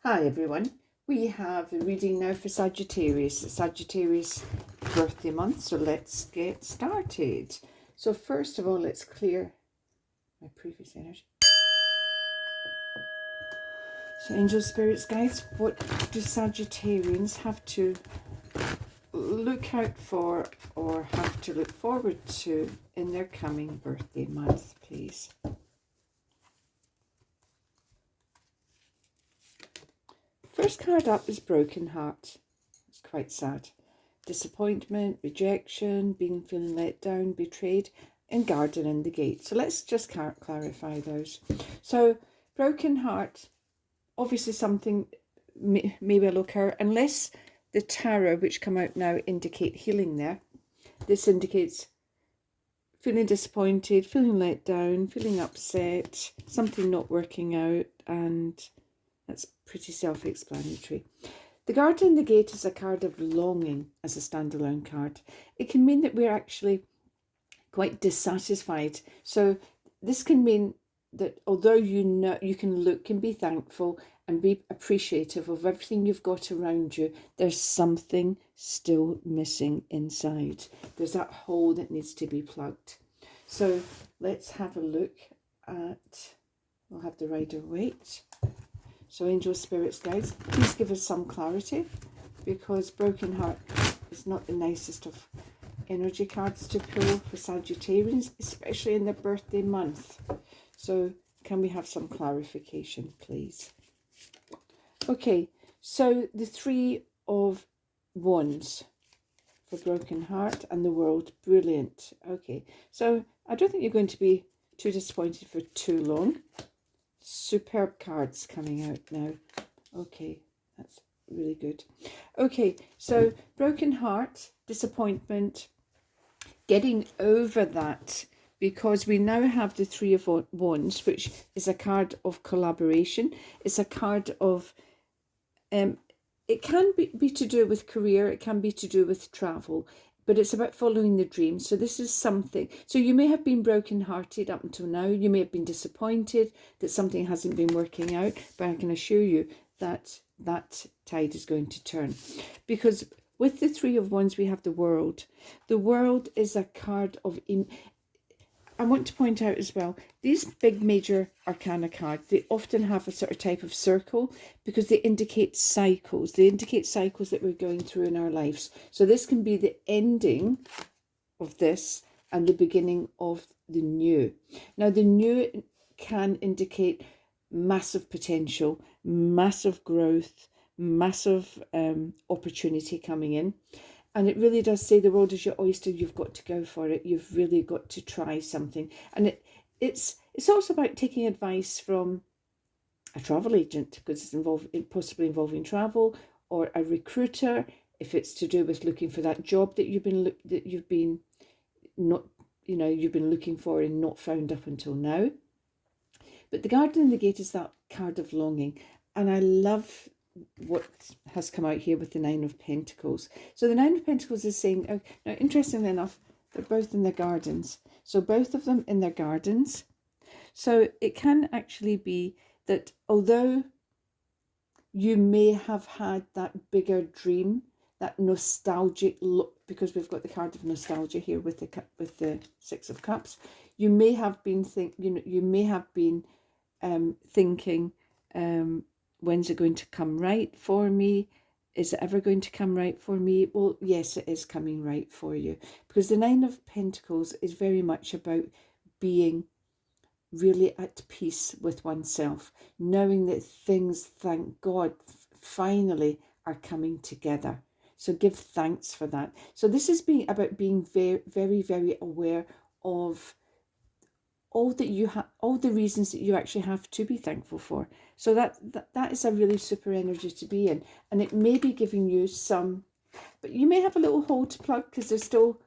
Hi everyone, we have a reading now for Sagittarius birthday month, so let's get started. So first of all, let's clear my previous energy. So angel spirits, guys, what do Sagittarians have to look out for or have to look forward to in their coming birthday month, please? First card up is Broken Heart. It's quite sad. Disappointment, rejection, feeling let down, betrayed, and Garden in the Gate. So let's just clarify those. So Broken Heart, obviously something may well occur, unless the tarot which come out now indicate healing there. This indicates feeling disappointed, feeling let down, feeling upset, something not working out, and that's pretty self-explanatory. The Garden in the Gate is a card of longing as a standalone card. It can mean that we're actually quite dissatisfied. So this can mean that although you can look and be thankful and be appreciative of everything you've got around you, there's something still missing inside. There's that hole that needs to be plugged. So let's have a look at, we'll have the Rider Waite. So angel spirits, guys, please give us some clarity, because Broken Heart is not the nicest of energy cards to pull for Sagittarians, especially in their birthday month. So can we have some clarification, please? Okay, so the Three of Wands for Broken Heart and the World. Brilliant. Okay, so I don't think you're going to be too disappointed for too long. Superb cards coming out now. Okay, that's really good. Okay, so Broken Heart, disappointment, getting over that, because we now have the Three of Wands, which is a card of collaboration. It's a card of, it can be to do with career, it can be to do with travel, but it's about following the dream. So this is something, so you may have been broken-hearted up until now, you may have been disappointed that something hasn't been working out, but I can assure you that that tide is going to turn, because with the Three of Wands we have the World. The World is a card of, I want to point out as well, these big major arcana cards, they often have a sort of type of circle because they indicate cycles. They indicate cycles that we're going through in our lives. So this can be the ending of this and the beginning of the new. Now, the new can indicate massive potential, massive growth, massive opportunity coming in. And it really does say the world is your oyster. You've got to go for it. You've really got to try something. And it's also about taking advice from a travel agent, because it's possibly involving travel, or a recruiter if it's to do with looking for that job that you've been looking for and not found up until now. But the Garden in the Gate is that card of longing, and I love what has come out here with the Nine of Pentacles. So the Nine of Pentacles is saying, oh, now interestingly enough, they're both in their gardens. So both of them in their gardens. So it can actually be that although you may have had that bigger dream, that nostalgic look, because we've got the card of nostalgia here with the Six of Cups, you may have been thinking, when's it going to come right for me? Is it ever going to come right for me? Well, yes, it is coming right for you, because the Nine of Pentacles is very much about being really at peace with oneself, knowing that things, thank God, finally are coming together. So give thanks for that. So this is about being very, very, very aware of all that you have, all the reasons that you actually have to be thankful for. So that is a really super energy to be in, and it may be giving you some, but you may have a little hole to plug, because it's still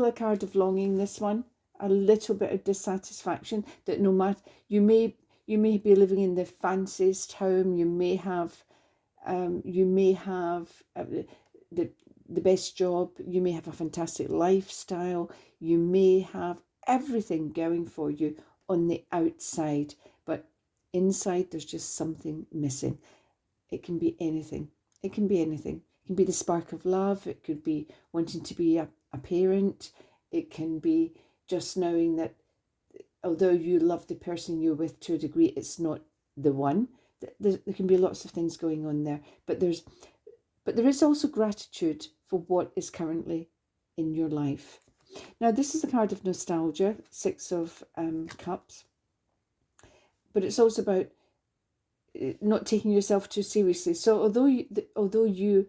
a card of longing, this one, a little bit of dissatisfaction, that no matter, you may be living in the fanciest home, you may have the best job, you may have a fantastic lifestyle, you may have everything going for you on the outside, but inside there's just something missing. It can be anything. It can be anything. It can be the spark of love. It could be wanting to be a parent. It can be just knowing that although you love the person you're with to a degree, it's not the one. There can be lots of things going on there. But there is also gratitude for what is currently in your life. Now, this is a card of nostalgia, Six of Cups. But it's also about not taking yourself too seriously. So although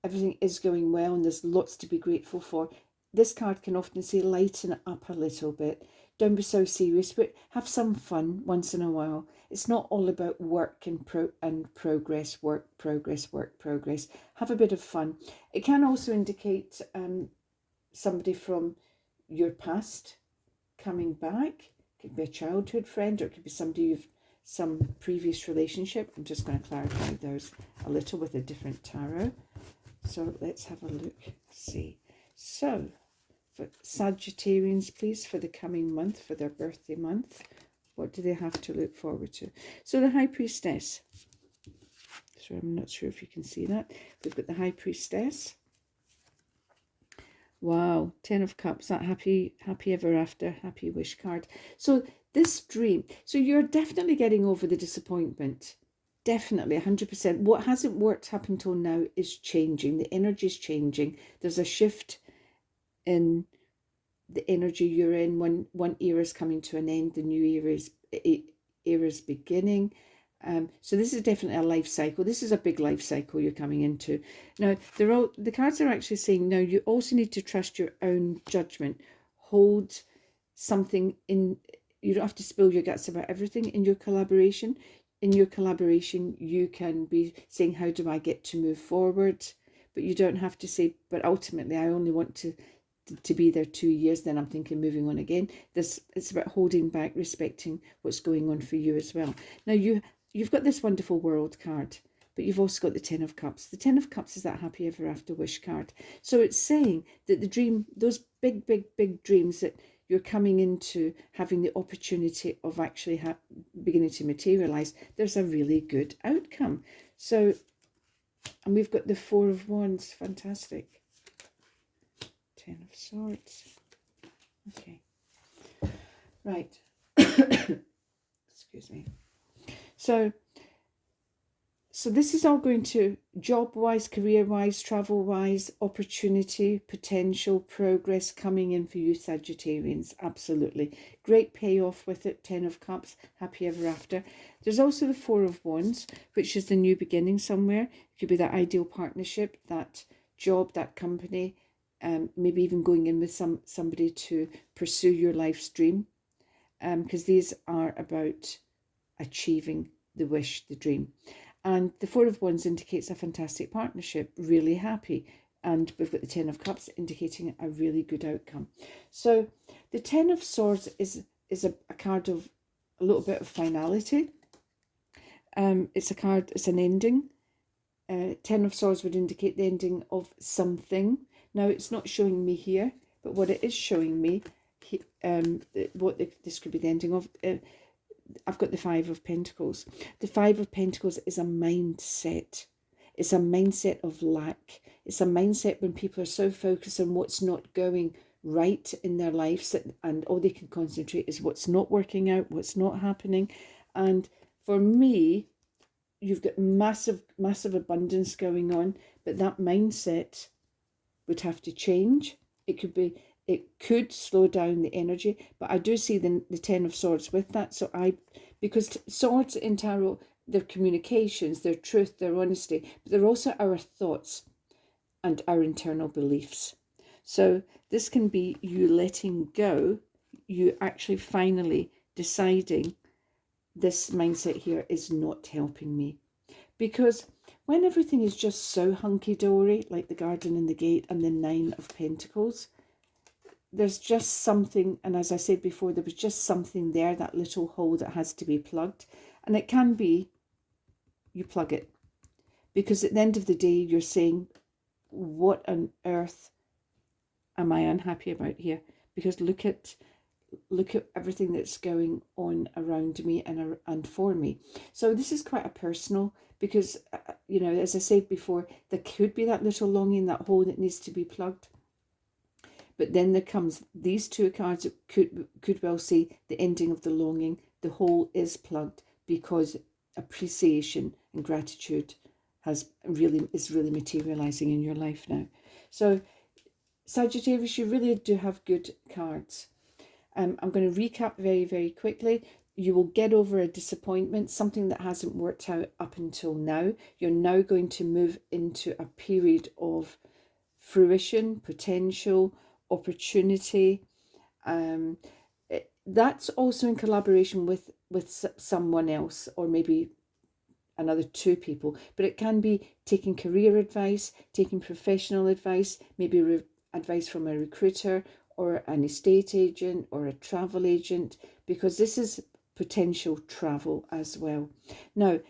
everything is going well and there's lots to be grateful for, this card can often say lighten it up a little bit. Don't be so serious, but have some fun once in a while. It's not all about work and progress, work, progress, work, progress. Have a bit of fun. It can also indicate somebody from your past coming back. It could be a childhood friend, or it could be somebody you've some previous relationship. I'm just going to clarify those a little with a different tarot. So let's have a look. See. So for Sagittarians, please, for the coming month, for their birthday month, what do they have to look forward to? So the High Priestess. So I'm not sure if you can see that. We've got the High Priestess. Wow, 10 of Cups, that happy ever after, happy wish card. So this dream, so you're definitely getting over the disappointment. Definitely, 100%. What hasn't worked up until now is changing. The energy is changing. There's a shift in the energy you're in. One era is coming to an end, the new era is beginning. So this is definitely a life cycle. This is a big life cycle you're coming into. Now, the cards are actually saying, now you also need to trust your own judgment. Hold something in, you don't have to spill your guts about everything in your collaboration. In your collaboration, you can be saying, how do I get to move forward? But you don't have to say, but ultimately, I only want to be there 2 years, then I'm thinking moving on again. It's about holding back, respecting what's going on for you as well. Now, you've got this wonderful world card, but you've also got the 10 of Cups. The 10 of Cups is that happy ever after wish card. So it's saying that the dream, those big, big, big dreams that you're coming into having the opportunity of actually beginning to materialize, there's a really good outcome. So, and we've got the 4 of Wands. Fantastic. 10 of Swords. Okay. Right. Excuse me. So this is all going to, job-wise, career-wise, travel-wise, opportunity, potential, progress coming in for you Sagittarians. Absolutely. Great payoff with it, 10 of Cups, happy ever after. There's also the 4 of Wands, which is the new beginning somewhere. It could be that ideal partnership, that job, that company, maybe even going in with somebody to pursue your life's dream. Because these are about achieving the wish, the dream. And the 4 of Wands indicates a fantastic partnership, really happy. And we've got the 10 of Cups indicating a really good outcome. So the 10 of Swords is a card of a little bit of finality. It's a card, it's an ending. 10 of Swords would indicate the ending of something. Now, it's not showing me here, but what it is showing me, this could be the ending of, I've got the 5 of Pentacles. The 5 of Pentacles is a mindset. It's a mindset of lack. It's a mindset when people are so focused on what's not going right in their lives, and all they can concentrate is what's not working out, what's not happening. And for me, you've got massive, massive abundance going on, but that mindset would have to change. It could slow down the energy, but I do see the 10 of Swords with that. So because swords in tarot, they're communications, they're truth, they're honesty, but they're also our thoughts and our internal beliefs. So this can be you letting go, you actually finally deciding this mindset here is not helping me. Because when everything is just so hunky-dory, like the Garden and the Gate and the 9 of Pentacles, there's just something, and as I said before, there was just something there, that little hole that has to be plugged. And it can be, you plug it. Because at the end of the day, you're saying, what on earth am I unhappy about here? Because look at everything that's going on around me and for me. So this is quite a personal, because, you know, as I said before, there could be that little longing, that hole that needs to be plugged. But then there comes these two cards that could well say the ending of the longing. The hole is plugged because appreciation and gratitude is really materializing in your life now. So Sagittarius, you really do have good cards. I'm going to recap very, very quickly. You will get over a disappointment, something that hasn't worked out up until now. You're now going to move into a period of fruition, potential, opportunity. That's also in collaboration with someone else, or maybe another two people, but it can be taking career advice, taking professional advice, maybe advice from a recruiter or an estate agent or a travel agent, because this is potential travel as well. Now,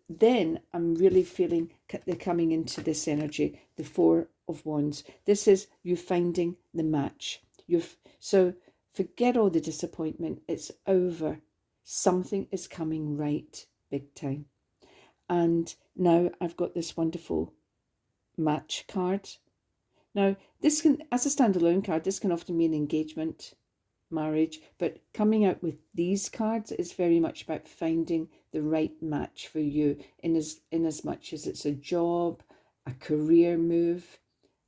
then I'm really feeling they're coming into this energy, the Four of Wands. This is you finding the match. So forget all the disappointment. It's over. Something is coming right big time. And now I've got this wonderful match card. Now, this can, as a standalone card, this can often mean engagement, marriage, but coming out with these cards is very much about finding the right match for you, in as much as it's a job, a career move,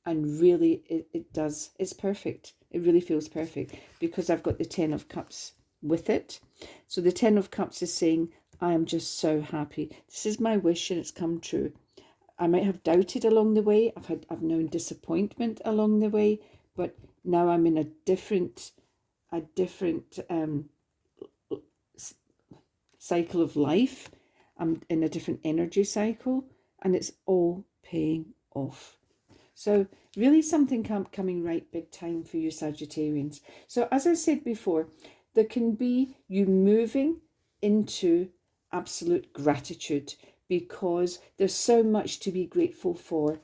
and really it's perfect. It really feels perfect because I've got the Ten of Cups with it. So the Ten of Cups is saying, I am just so happy. This is my wish and it's come true. I might have doubted along the way. I've known disappointment along the way, but now I'm in a different cycle of life. I'm in a different energy cycle, and it's all paying off. So really something coming right big time for you Sagittarians. So as I said before, there can be you moving into absolute gratitude because there's so much to be grateful for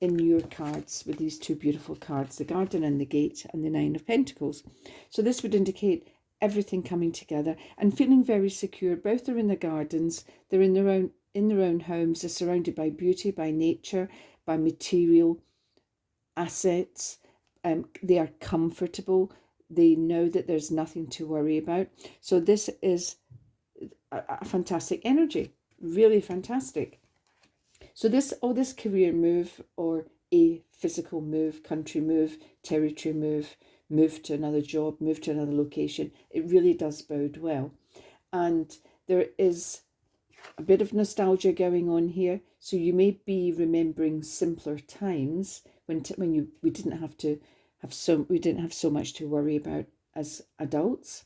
in your cards with these two beautiful cards, the Garden and the Gate and the Nine of Pentacles. So this would indicate everything coming together and feeling very secure. Both are in the gardens, they're in their own homes, they're surrounded by beauty, by nature, by material assets. They are comfortable. They know that there's nothing to worry about. So this is a fantastic energy, really fantastic. So this career move or a physical move, country move, territory move to another job, move to another location, it really does bode well. And there is a bit of nostalgia going on here. So you may be remembering simpler times when we didn't have so much to worry about as adults.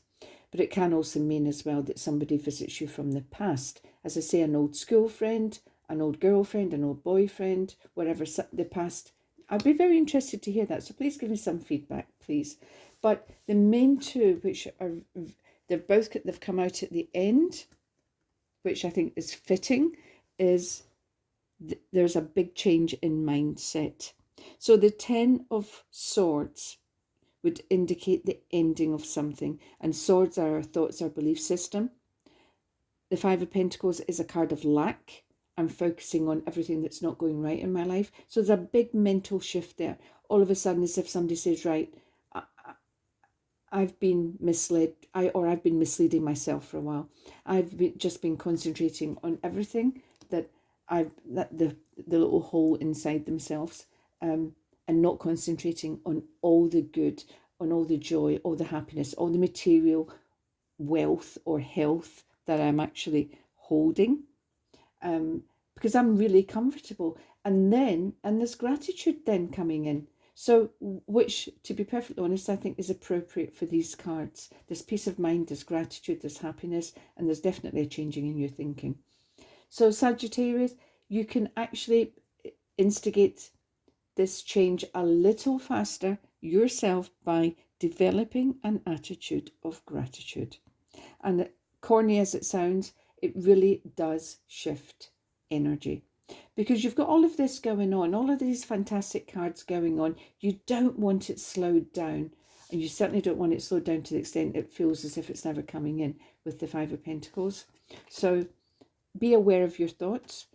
But it can also mean as well that somebody visits you from the past. As I say, an old school friend, an old girlfriend, an old boyfriend, whatever the past. I'd be very interested to hear that. So please give me some feedback, please. But the main two, which are, they've come out at the end, which I think is fitting, is there's a big change in mindset. So the Ten of Swords would indicate the ending of something. And swords are our thoughts, our belief system. The Five of Pentacles is a card of lack. I'm focusing on everything that's not going right in my life. So there's a big mental shift there. All of a sudden, as if somebody says, right, I've been misled, I've been misleading myself for a while. I've just been concentrating on everything that the little hole inside themselves, and not concentrating on all the good, on all the joy, all the happiness, all the material wealth or health that I'm actually holding, because I'm really comfortable. And there's gratitude then coming in. So, which, to be perfectly honest, I think is appropriate for these cards. There's peace of mind, there's gratitude, there's happiness, and there's definitely a changing in your thinking. So, Sagittarius, you can actually instigate this change a little faster yourself by developing an attitude of gratitude. And corny as it sounds, it really does shift energy. Because you've got all of this going on, all of these fantastic cards going on. You don't want it slowed down. And you certainly don't want it slowed down to the extent it feels as if it's never coming in with the Five of Pentacles. So be aware of your thoughts.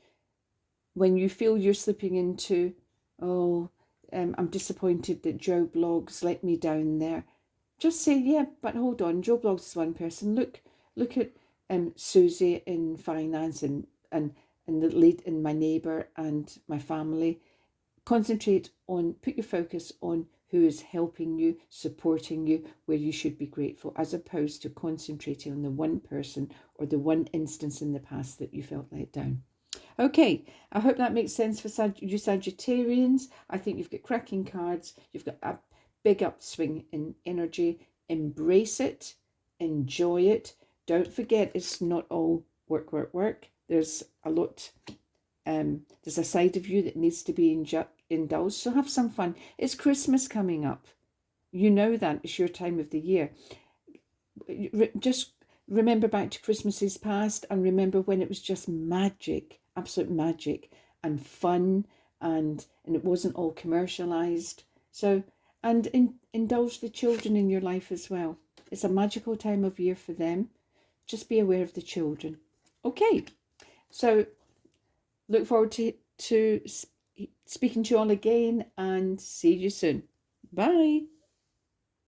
When you feel you're slipping into, oh, I'm disappointed that Joe Blogs let me down there. Just say, yeah, but hold on, Joe Blogs is one person. Look at Susie in finance and the lead in my neighbour and my family. Concentrate on, put your focus on who is helping you, supporting you, where you should be grateful, as opposed to concentrating on the one person or the one instance in the past that you felt let down. Okay, I hope that makes sense for you Sagittarians. I think you've got cracking cards. You've got a big upswing in energy. Embrace it. Enjoy it. Don't forget, it's not all work, work, work. There's a lot. There's a side of you that needs to be indulged. So have some fun. It's Christmas coming up. You know that. It's your time of the year. Just remember back to Christmases past and remember when it was just magic, absolute magic and fun, and it wasn't all commercialized. So, and indulge the children in your life as well. It's a magical time of year for them. Just be aware of the children. Okay, so look forward to speaking to you all again and see you soon. Bye.